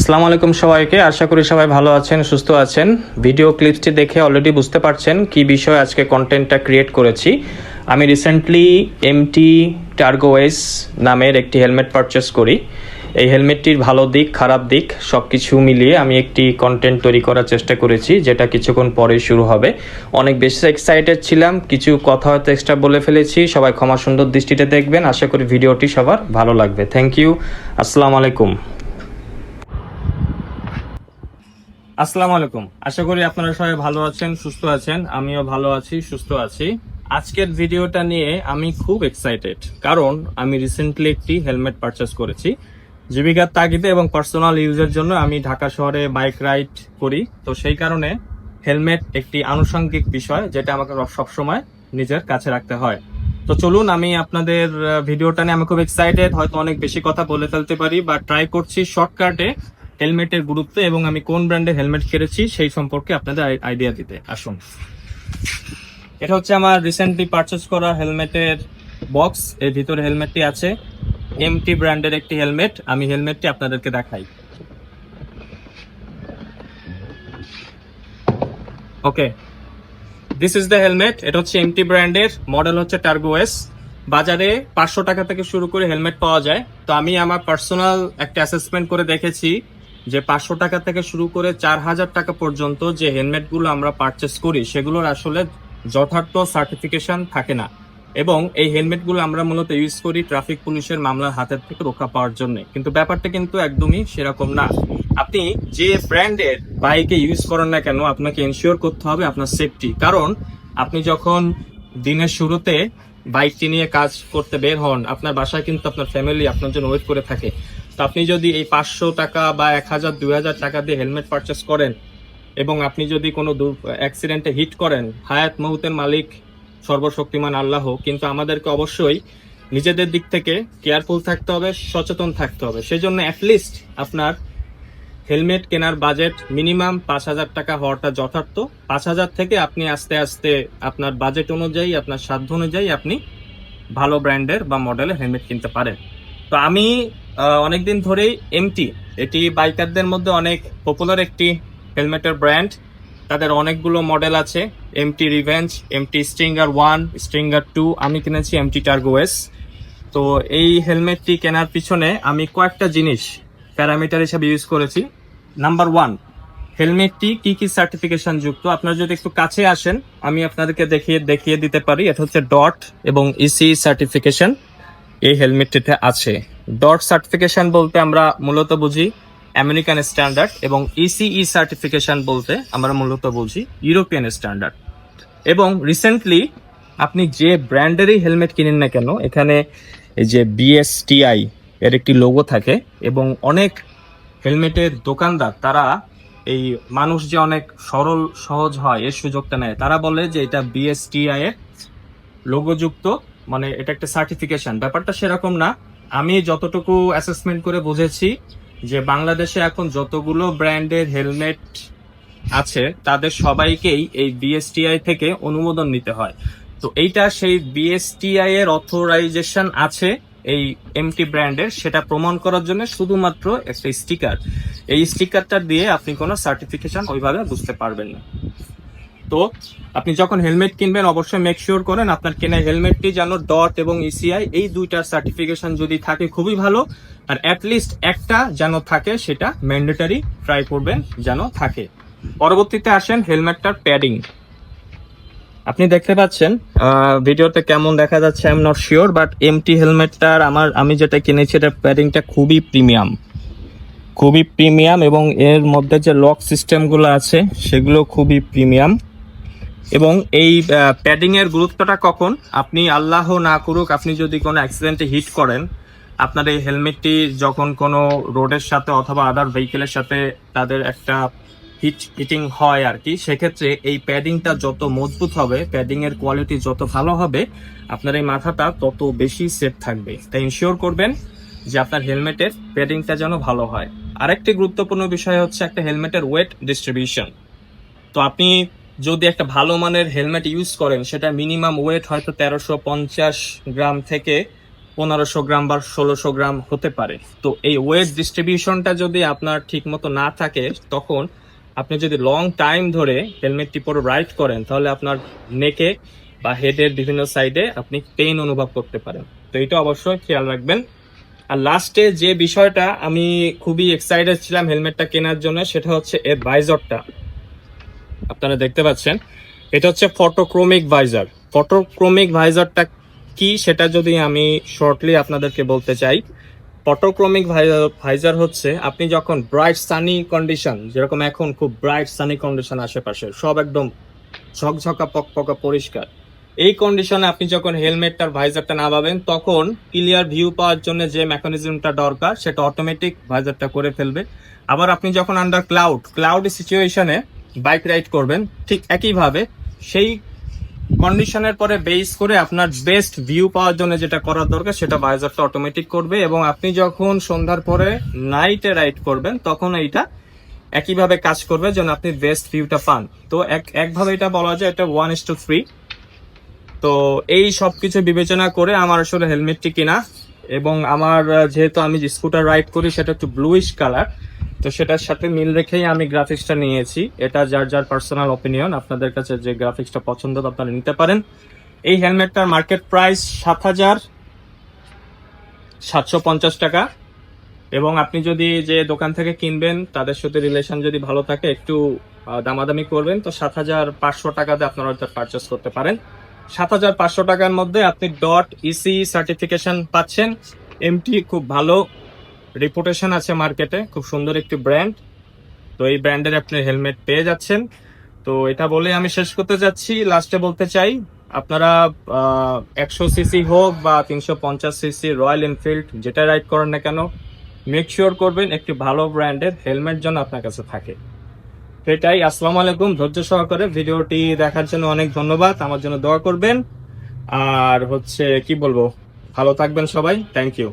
আসসালামু আলাইকুম সবাইকে। আশা করি সবাই ভালো আছেন, সুস্থ আছেন। ভিডিও ক্লিপসটি দেখে অলরেডি বুঝতে পারছেন কি বিষয়ে আজকে কন্টেন্টটা ক্রিয়েট করেছি। আমি রিসেন্টলি এমটি টার্গোওয়েস নামের একটি হেলমেট পারচেস করি। এই হেলমেটটির ভালো দিক খারাপ দিক সব কিছু মিলিয়ে আমি একটি কন্টেন্ট তৈরি করার চেষ্টা করেছি, যেটা কিছুক্ষণ পরেই শুরু হবে। অনেক বেশি এক্সাইটেড ছিলাম, কিছু কথা হয়তো এক্সট্রা বলে ফেলেছি, সবাই ক্ষমা সুন্দর দৃষ্টিতে দেখবেন। আশা করি ভিডিওটি সবার ভালো লাগবে। Thank you. আসসালামু আলাইকুম। আসসালামু আলাইকুম। আশা করি আপনারা সবাই ভালো আছেন, সুস্থ আছেন। আমিও ভালো আছি, সুস্থ আছি। আজকের ভিডিওটা নিয়ে আমি খুব এক্সাইটেড, কারণ আমি রিসেন্টলি একটি হেলমেট পারচেস করেছি জীবিকার তাগিদে এবং পার্সোনাল ইউজের জন্য। আমি ঢাকা শহরে বাইক রাইড করি, তো সেই কারণে হেলমেট একটি আনুষঙ্গিক বিষয় যেটা আমাকে সবসময় নিজের কাছে রাখতে হয়। তো চলুন, আমি আপনাদের ভিডিওটা নিয়ে আমি খুব এক্সাইটেড। হয়তো অনেক বেশি কথা বলে ফেলতে পারি, বা ট্রাই করছি শর্টকাটে হেলমেটের গুরুত্ব এবং আমি কোন ব্র্যান্ডের হেলমেট কিনেছি সেই সম্পর্কে আপনাদের আইডিয়া দিতে। আসুন, এটা হচ্ছে আমার রিসেন্টলি পারচেস করা হেলমেটের বক্স। এর ভিতরে হেলমেটটি আছে, এমটি ব্র্যান্ডের একটি হেলমেট। আমি হেলমেটটি আপনাদেরকে দেখাই। ওকে, দিস ইজ দ্য হেলমেট। এটা হচ্ছে এমটি ব্র্যান্ডের, মডেল হচ্ছে টার্গোএস। বাজারে 500 টাকা থেকে শুরু করে হেলমেট পাওয়া যায়। তো আমি আমার পার্সোনাল একটা অ্যাসেসমেন্ট করে দেখেছি যে 500 টাকা থেকে শুরু করে 4000 টাকা পর্যন্ত যে হেলমেটগুলো আমরা পারচেস করি সেগুলোর আসলে যথার্থ সার্টিফিকেশন থাকে না। এবং এই হেলমেটগুলো আমরা মূলত ইউজ করি ট্রাফিক পুলিশের মামলার হাতের থেকে রক্ষা পাওয়ার জন্য, কিন্তু ব্যাপারটা কিন্তু একদমই সেরকম না। আপনি যে ব্র্যান্ডের বাইকে ইউজ করেন না কেন, আপনাকে এনশিওর করতে হবে আপনার সেফটি। কারণ আপনি যখন দিনের শুরুতে বাইকটি নিয়ে কাজ করতে বের হন, আপনার বাসায় কিন্তু আপনার ফ্যামিলি আপনার জন্য ওয়েট করে থাকে। তো আপনি যদি এই 500 টাকা বা 1000 2000 টাকা দিয়ে হেলমেট পারচেস করেন এবং আপনি যদি কোনো অ্যাক্সিডেন্টে হিট করেন, হায়াত মৌতের মালিক সর্বশক্তিমান আল্লাহ। কিন্তু আমাদেরকে অবশ্যই নিজেদের দিক থেকে কেয়ারফুল থাকতে হবে, সচেতন থাকতে হবে। সেজন্য অ্যাটলিস্ট আপনার হেলমেট কেনার বাজেট মিনিমাম 5000 টাকা হওয়াটা যথার্থ। 5000 থেকে আপনি আস্তে আস্তে আপনার বাজেট অনুযায়ী, আপনার সাধ্য অনুযায়ী আপনি ভালো ব্র্যান্ডের বা মডেলের হেলমেট কিনতে পারেন। তো আমি অনেকদিন ধরেই এমটি, এটি বাইকারদের মধ্যে অনেক পপুলার একটি হেলমেটের ব্র্যান্ড। তাদের অনেকগুলো মডেল আছে, MT revenge, MT stringer 1, stringer 2। আমি কিনেছি এমটি টার্গোএস। তো এই হেলমেটটি কেনার পিছনে আমি কয়েকটা জিনিস প্যারামিটার হিসেবে ইউজ করেছি। নাম্বার 1, হেলমেটটি কি কি সার্টিফিকেশন যুক্ত। আপনারা যদি একটু কাছে আসেন আমি আপনাদেরকে দেখিয়ে দিতে পারি। এটা হচ্ছে ডট এবং ইসি সার্টিফিকেশন এই হেলমেটটিতে আছে। ডট সার্টিফিকেশন বলতে আমরা মূলত বুঝি আমেরিকান স্ট্যান্ডার্ড, এবং ইসিই সার্টিফিকেশন বলতে আমরা মূলত বুঝি ইউরোপিয়ান স্ট্যান্ডার্ড। এবং রিসেন্টলি আপনি যে ব্র্যান্ডেরই হেলমেট কিনেন না কেন, এখানে এই যে বিএসটিআই এর একটি লোগো থাকে। এবং অনেক হেলমেটের দোকানদার তারা এই মানুষ যে অনেক সরল সহজ হয় এর সুযোগটা নেয়। তারা বলে যে এটা বিএসটিআই এর লোগোযুক্ত, মানে এটা একটা সার্টিফিকেশন। ব্যাপারটা সেরকম না। আমি যতটুকু অ্যাসেসমেন্ট করে বুঝেছি যে বাংলাদেশে এখন যতগুলো ব্র্যান্ডের হেলমেট আছে তাদের সবাইকেই এই বিএসটিআই থেকে অনুমোদন নিতে হয়। তো এইটা সেই বিএসটিআই এর অথরাইজেশন আছে এই এমটি ব্র্যান্ডের, সেটা প্রমাণ করার জন্য শুধুমাত্র একটা স্টিকার। এই স্টিকারটা দিয়ে আপনি কোনো সার্টিফিকেশন ওইভাবে বুঝতে পারবেন না। তো আপনি যখন হেলমেট কিনবেন অবশ্যই মেক শিওর করেন আপনার কেনা হেলমেটটি যেন ডট এবং ইসিআই এই দুইটার সার্টিফিকেশন যদি থাকে খুবই ভালো, আর অ্যাটলিস্ট একটা যেন থাকে, সেটা ম্যান্ডেটারি ট্রাই করবেন যেন থাকে। পরবর্তীতে আসেন হেলমেটটার প্যাডিং। আপনি দেখতে পাচ্ছেন ভিডিওতে কেমন দেখা যাচ্ছে I am not sure, but empty হেলমেটটার আমি যেটা কিনেছি এটার প্যাডিংটা খুবই প্রিমিয়াম, এবং এর মধ্যে যে লক সিস্টেমগুলো আছে সেগুলো খুবই প্রিমিয়াম। এবং এই প্যাডিং এর গুরুত্বটা কখন, আপনি আল্লাহ না করুক আপনি যদি কোনো অ্যাক্সিডেন্টে হিট করেন, আপনার এই হেলমেটটি যখন কোনো রোডের সাথে অথবা আদার ভেহিকেলের সাথে তাদের একটা হিটিং হয় আর কি, সেক্ষেত্রে এই প্যাডিংটা যত মজবুত হবে, প্যাডিং এর কোয়ালিটি যত ভালো হবে, আপনার এই মাথাটা তত বেশি সেফ থাকবে। তাই ইনশিওর করবেন যে আপনার হেলমেটের প্যাডিংটা যেন ভালো হয়। আরেকটি গুরুত্বপূর্ণ বিষয় হচ্ছে একটা হেলমেটের ওয়েট ডিস্ট্রিবিউশন। তো আপনি যদি একটা ভালো মানের হেলমেট ইউজ করেন, সেটা মিনিমাম ওয়েট হয়তো 1350 গ্রাম থেকে 1500 গ্রাম বা 1600 গ্রাম হতে পারে। তো এই ওয়েট ডিস্ট্রিবিউশনটা যদি আপনার ঠিক মতো না থাকে, তখন আপনি যদি লং টাইম ধরে হেলমেটটি পরে রাইড করেন, তাহলে আপনার নেকে বা হেডের বিভিন্ন সাইডে আপনি পেইন অনুভব করতে পারেন। তো এটা অবশ্যই খেয়াল রাখবেন। আর লাস্টে যে বিষয়টা আমি খুবই এক্সাইটেড ছিলাম হেলমেটটা কেনার জন্য, সেটা হচ্ছে এর ভাইজরটা। আপনারা দেখতে পাচ্ছেন, এটা হচ্ছে ফটোক্রোমিক ভাইজার। ফটোক্রোমিক ভাইজারটা কি সেটা যদি আমি শর্টলি আপনাদেরকে বলতে চাই, ফটোক্রোমিক ভাইজার হচ্ছে আপনি যখন ব্রাইট সানি কন্ডিশন, যেরকম এখন খুব ব্রাইট সানি কন্ডিশন আশেপাশে সব একদম ঝকঝকা পকপকা পরিষ্কার, এই কন্ডিশনে আপনি যখন হেলমেটটার ভাইজারটা নামাবেন, তখন ক্লিয়ার ভিউ পাওয়ার জন্য যে মেকানিজমটা দরকার সেটা অটোমেটিক ভাইজারটা করে ফেলবে। আবার আপনি যখন আন্ডার ক্লাউড সিচুয়েশনে বাইক রাইড করবেন, ঠিক একইভাবে সেই কন্ডিশনের পরে বেস করে আপনার বেস্ট ভিউ পাওয়ার জন্য যেটা করার দরকার সেটা ভাইজারটা অটোমেটিক করবে। এবং আপনি যখন সন্ধ্যার পরে নাইটে রাইড করবেন, তখন এইটা একইভাবে কাজ করবে যেন আপনি বেস্ট ভিউটা পান। তো একভাবে এটা বলা যায় এটা 1:3। তো এই সবকিছু বিবেচনা করে আমার আসলে হেলমেটটি কিনা। এবং আমার যেহেতু আমি যে স্কুটার রাইড করি সেটা একটু ব্লুইশ কালার, তো সেটার সাথে মিল রেখেই আমি গ্রাফিক্সটা নিয়েছি। এটা যার যার পার্সোনাল অপিনিয়ন, আপনাদের কাছে যে গ্রাফিক্সটা পছন্দ আপনারা নিতে পারেন। এই হেলমেটটার মার্কেট প্রাইস 7,750 টাকা। এবং আপনি যদি যে দোকান থেকে কিনবেন তাদের সাথে রিলেশন যদি ভালো থাকে, একটু দামাদামি করবেন, তো 7,500 টাকাতে আপনারা এটা পারচেস করতে পারেন। 7,500 টাকার মধ্যে আপনি .EC সার্টিফিকেশন পাচ্ছেন। এমটি খুব ভালো রেপুটেশন আছে মার্কেটে, খুব সুন্দর একটি ব্র্যান্ড। তো এই ব্র্যান্ডের আপনি হেলমেট পেয়ে যাচ্ছেন। তো এটা বলে আমি শেষ করতে যাচ্ছি। লাস্টে বলতে চাই, আপনারা 100 সিসি হোক বা 350 সিসি রয়্যাল এনফিল্ড যেটা রাইড করেন না কেন, মেক শিওর করবেন একটি ভালো ব্র্যান্ডের হেলমেট যেন আপনার কাছে থাকে। সেটাই। আসসালামু আলাইকুম। ধৈর্য সহকারে ভিডিওটি দেখার জন্য অনেক ধন্যবাদ। আমার জন্য দোয়া করবেন। আর হচ্ছে কি বলবো, ভালো থাকবেন সবাই। Thank you.